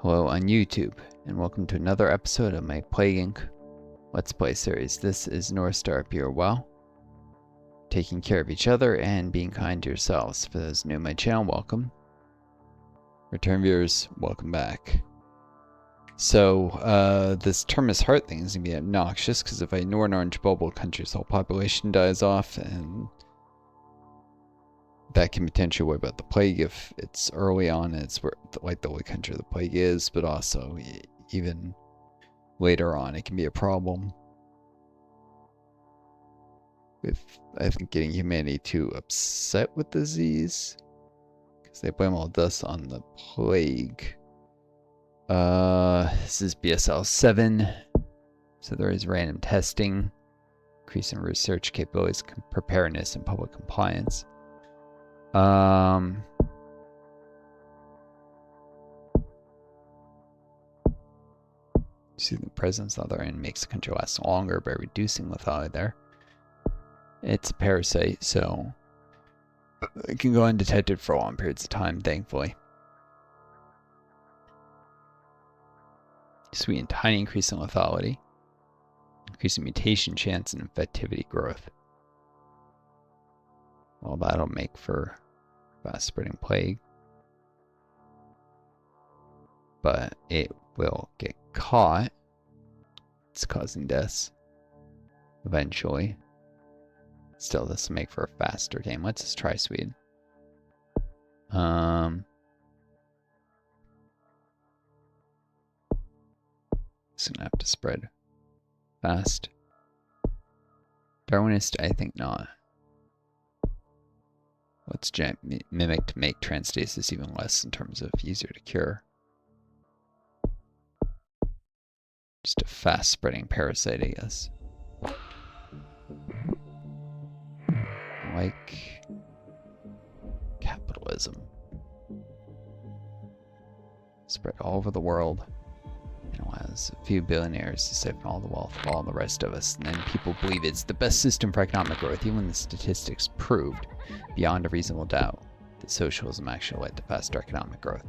Hello on YouTube, and welcome to another episode of my Plague Inc. Let's Play series. This is Northstar. Hope you're well, taking care of each other, and being kind to yourselves. For those new to my channel, welcome. Return viewers, welcome back. So, this terminus heart thing is going to be obnoxious, because if I ignore an orange bubble, the country's whole population dies off, and that can potentially wipe out the plague if it's early on and it's where, like the only country the plague is, but also even later on it can be a problem with, I think, getting humanity too upset with the disease because they blame all this on the plague. This is BSL7, so there is random testing, increasing research capabilities, preparedness, and public compliance. See, the presence on the other end makes the country last longer by reducing lethality there. It's a parasite, so it can go undetected for long periods of time, thankfully. Sweet and tiny increase in lethality, increasing mutation chance and infectivity growth. Well, that'll make for fast spreading plague, but it will get caught. It's causing deaths eventually. Still, this will make for a faster game. Let's just try Sweden. It's gonna have to spread fast. Darwinist, I think not. Let's mimic to make transstasis even less in terms of easier to cure. Just a fast spreading parasite, I guess. Like capitalism. Spread all over the world. And allows a few billionaires to siphon all the wealth of all the rest of us. And then people believe it's the best system for economic growth, even when the statistics proved beyond a reasonable doubt that socialism actually led to faster economic growth.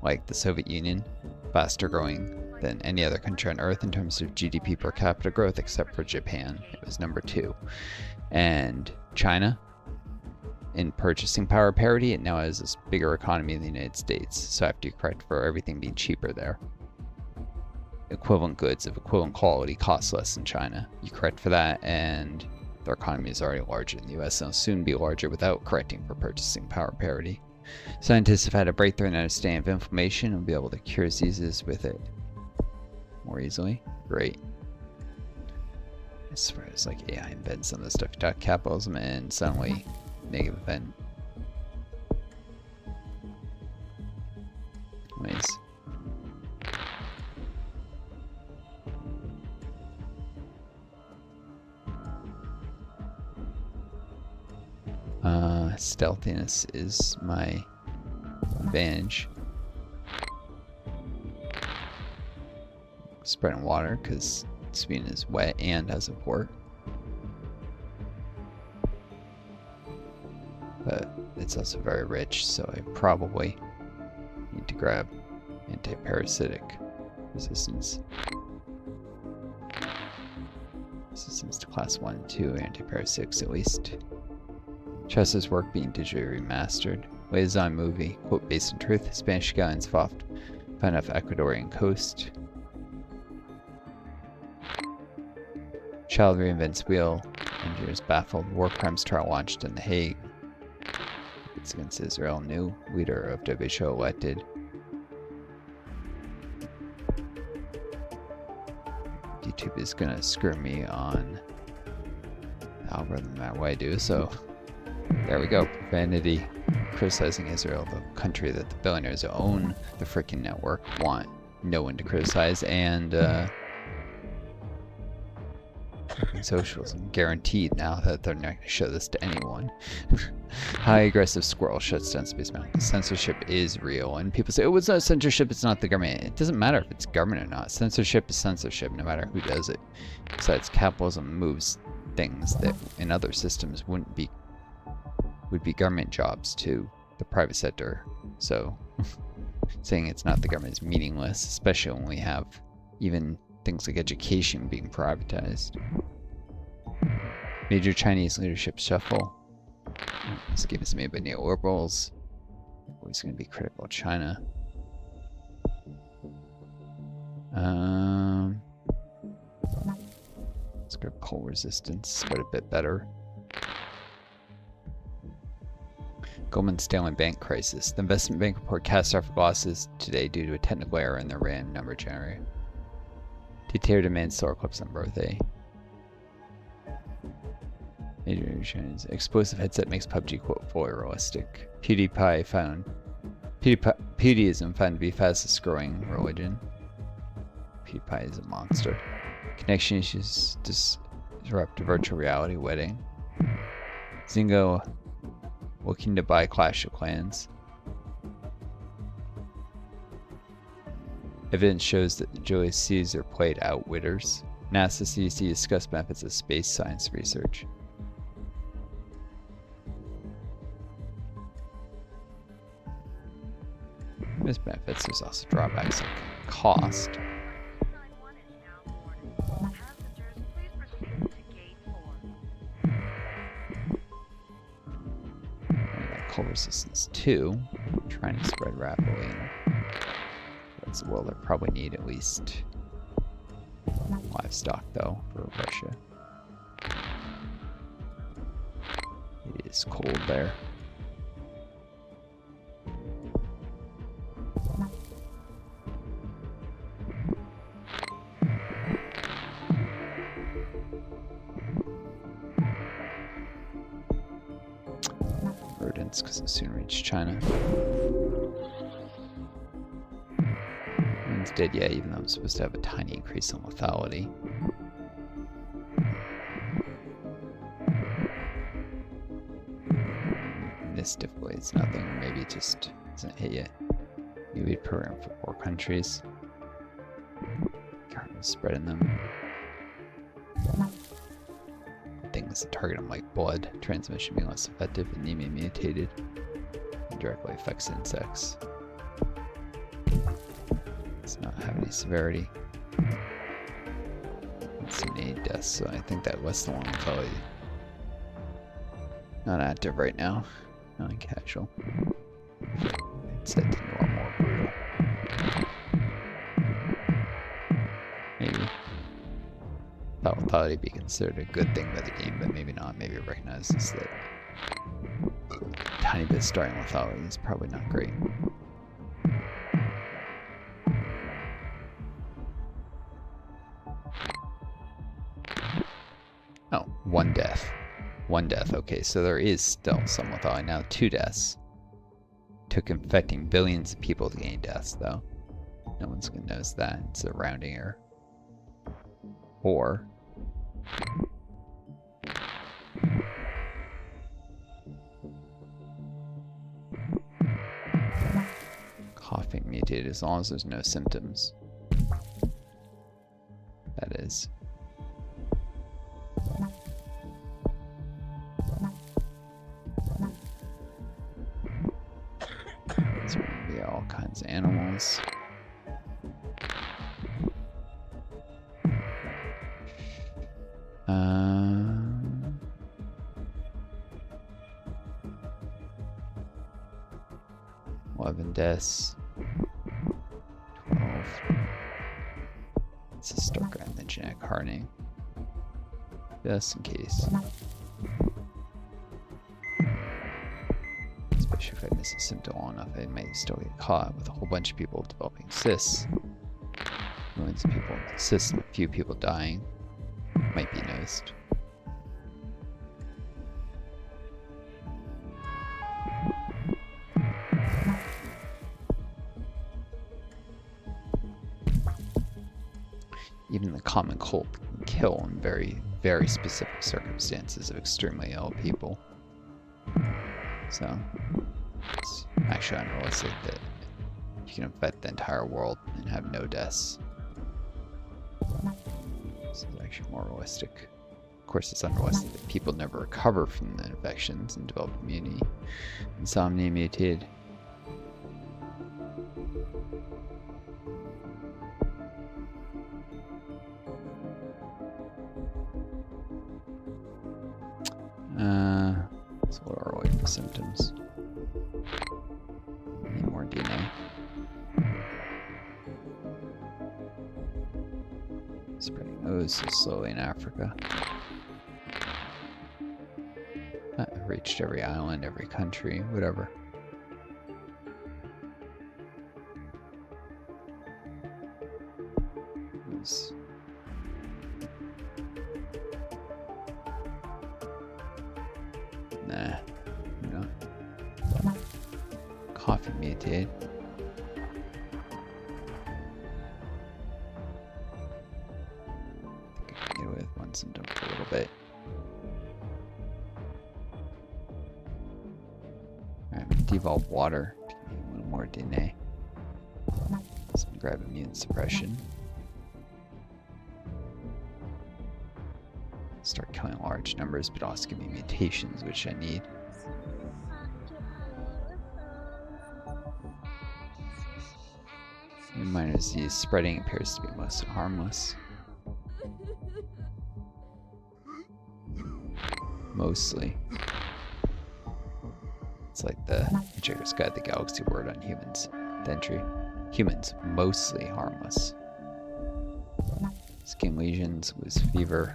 Like the Soviet Union, faster growing than any other country on Earth in terms of GDP per capita growth, except for Japan. It was number 2. And China, in purchasing power parity, it now has this bigger economy than the United States. So after you correct for everything being cheaper there, equivalent goods of equivalent quality cost less in China. You correct for that, and their economy is already larger than the US, and will soon be larger without correcting for purchasing power parity. Scientists have had a breakthrough in understanding of inflammation and will be able to cure diseases with it more easily. Great. I swear it's like AI embeds some of the stuff. Capitalism and suddenly negative event. Anyways. Stealthiness is my advantage. Spreading water because Sweden is wet and has a port. But it's also very rich, so I probably need to grab anti-parasitic resistance. Resistance to class 1 and 2, anti-parasitics at least. Chess's work being digitally remastered. Liaison movie, quote based on truth. Spanish galleons found off Ecuadorian coast. Child reinvents wheel. Engineers baffled. War crimes trial launched in The Hague. It's against Israel. New leader of WHO elected. YouTube is gonna screw me on the algorithm no matter what I do, so there we go. Profanity. Criticizing Israel, the country that the billionaires who own the freaking network want no one to criticize, and socialism guaranteed now that they're not going to show this to anyone. High aggressive squirrel shuts down Space Mountain. Censorship is real, and people say, oh, it's not censorship, it's not the government. It doesn't matter if it's government or not. Censorship is censorship, no matter who does it. Besides, capitalism moves things that in other systems would be government jobs to the private sector. So saying it's not the government is meaningless, especially when we have even things like education being privatized. Major Chinese leadership shuffle. This game is made by neoliberals. Always going to be critical of China. Let's go coal resistance, but a bit better. Goldman Stanley bank crisis. The investment bank report catastrophic losses today due to a technical error in the RAM number generator. Detailed demand solar eclipse on birthday. Major Chinese explosive headset makes PUBG quote fully realistic. PewDiePie found PewDieism found to be fastest growing religion. PewDiePie is a monster. Connection issues disrupt virtual reality wedding. Zingo looking to buy Clash of Clans. Evidence shows that Julius Caesar played Outwitters. NASA CDC discussed methods of space science research. There's benefits, there's also drawbacks like cost. Coal resistance 2, trying to spread rapidly. That's the world that probably need at least livestock though for Russia. It is cold there. Because it soon reach China. One's dead, yeah, even though I'm supposed to have a tiny increase in lethality. In this difficulty, it's nothing, or maybe it just doesn't hit yet. Maybe a program for poor countries. Spreading them. Things that target them like blood, transmission being less effective, anemia mutated, and directly affects insects. Does not have any severity. Let's see any deaths, so I think that less than one lethality. Not active right now, not casual. It's set to normal or brutal. Maybe. That lethality be considered a good thing by the game, but maybe not. Maybe it recognizes that a tiny bit of starting lethality is probably not great. Oh, one death. One death, okay, so there is still some lethality. Now 2 deaths. Took infecting billions of people to gain deaths, though. No one's gonna notice that. It's a rounding error. Or coughing mutated as long as there's no symptoms. That is. It's going to be all kinds of animals. Deaths. 12. Let's just start grabbing the genetic hardening. Just in case. Especially if I miss a symptom long enough, I might still get caught with a whole bunch of people developing cysts. Millions of people with cysts and a few people dying. Might be noticed. Even the common cold can kill in very, very specific circumstances of extremely ill people. So, it's actually unrealistic that you can infect the entire world and have no deaths. This is actually more realistic. Of course, it's unrealistic that people never recover from the infections and develop immunity. Insomnia mutated. It's a little early for symptoms. Need more DNA. Spreading so slowly in Africa. I've reached every island, every country, whatever. Nah, no. Coffee mutate. I think I can get away with one symptom for a little bit. Alright, devolve water to give me a little more DNA. Let's grab immune suppression. Start killing large numbers, but also give me mutations, which I need. In minor disease, spreading appears to be most harmless. Mostly. It's like the Hitchhiker's Guide to the Galaxy word on humans. The entry. Humans, mostly harmless. Skin lesions, lose fever.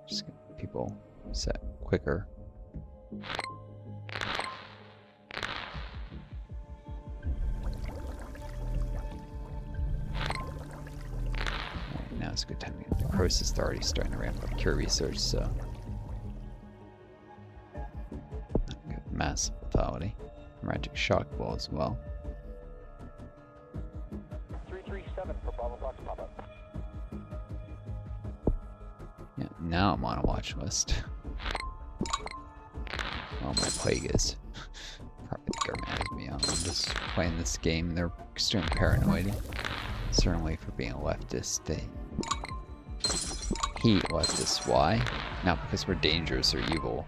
Just get people set quicker. Right, now it's a good time to get necrosis. They're already starting to ramp up cure research, so massive lethality. Hemorrhagic shock ball as well. 337 for Bravo Fox pop-up. Yeah, now I'm on a watch list. Oh, my plague is. Probably mad at me. I'm just playing this game. They're extremely paranoid. Certainly for being a leftist. They hate leftists. Why? Not because we're dangerous or evil.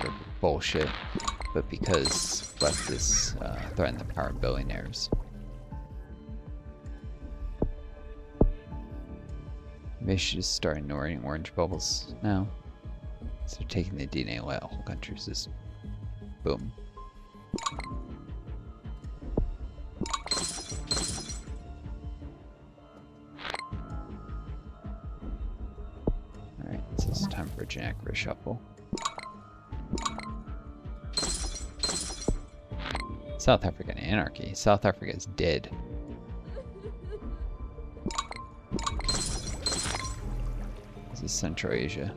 We're bullshit. But because leftists threaten the power of billionaires. Maybe I should just start ignoring orange bubbles now. So they're taking the DNA away, whole countries just boom. Alright, so it's time for a genetic reshuffle. South African anarchy. South Africa is dead. This is Central Asia.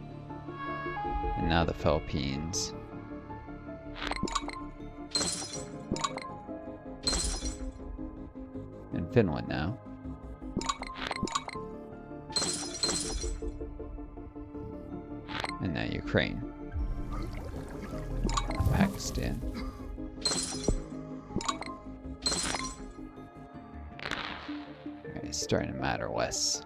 And now the Philippines. And Finland now. And now Ukraine. Pakistan. Okay, it's starting to matter less.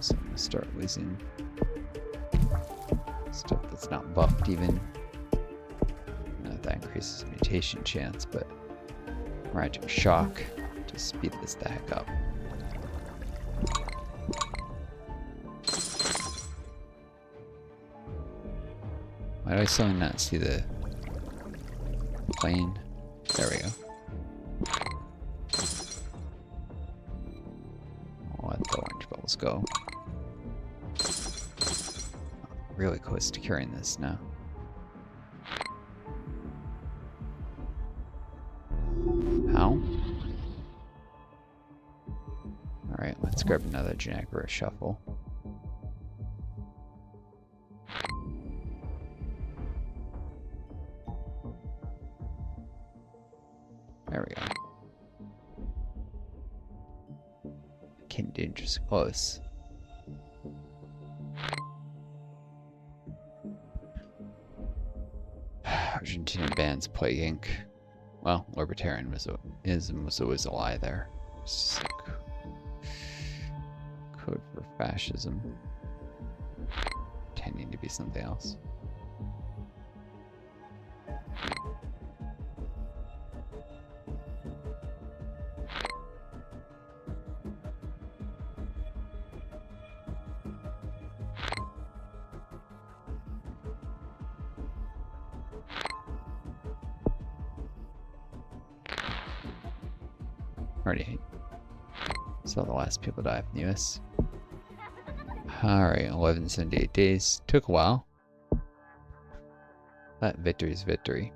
So I'm gonna start losing stuff that's not buffed even. That increases mutation chance, but hemorrhagic shock to speed this the heck up. Why do I suddenly not see the plane? There we go. I'll let the orange bubbles go. Really close to curing this now. How? Alright, let's grab another genetic reshuffle. There we go. Came dangerously close. Argentina bans Plague Inc. Well, libertarianism was always a lie there. It's just like code for fascism. be something else. Already saw the last people die from the US. Alright, 1178 days. Took a while. That victory is victory.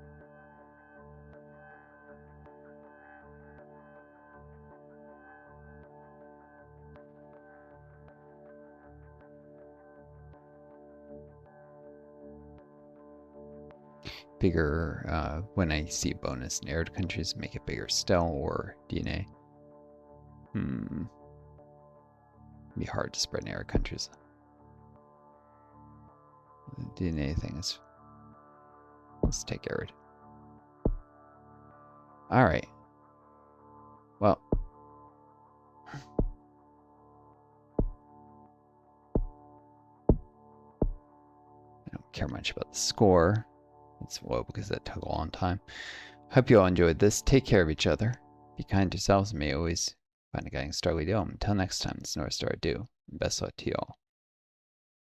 Bigger, when I see bonus in arid countries, make it bigger still, or DNA. Be hard to spread in arid countries. The DNA thing is... Let's take arid. Alright. Well. I don't care much about the score. It's well because that took a long time. Hope you all enjoyed this. Take care of each other. Be kind to yourselves and may always find a guiding star lead home. Until next time, it's Northstar. Do. Best luck to you all.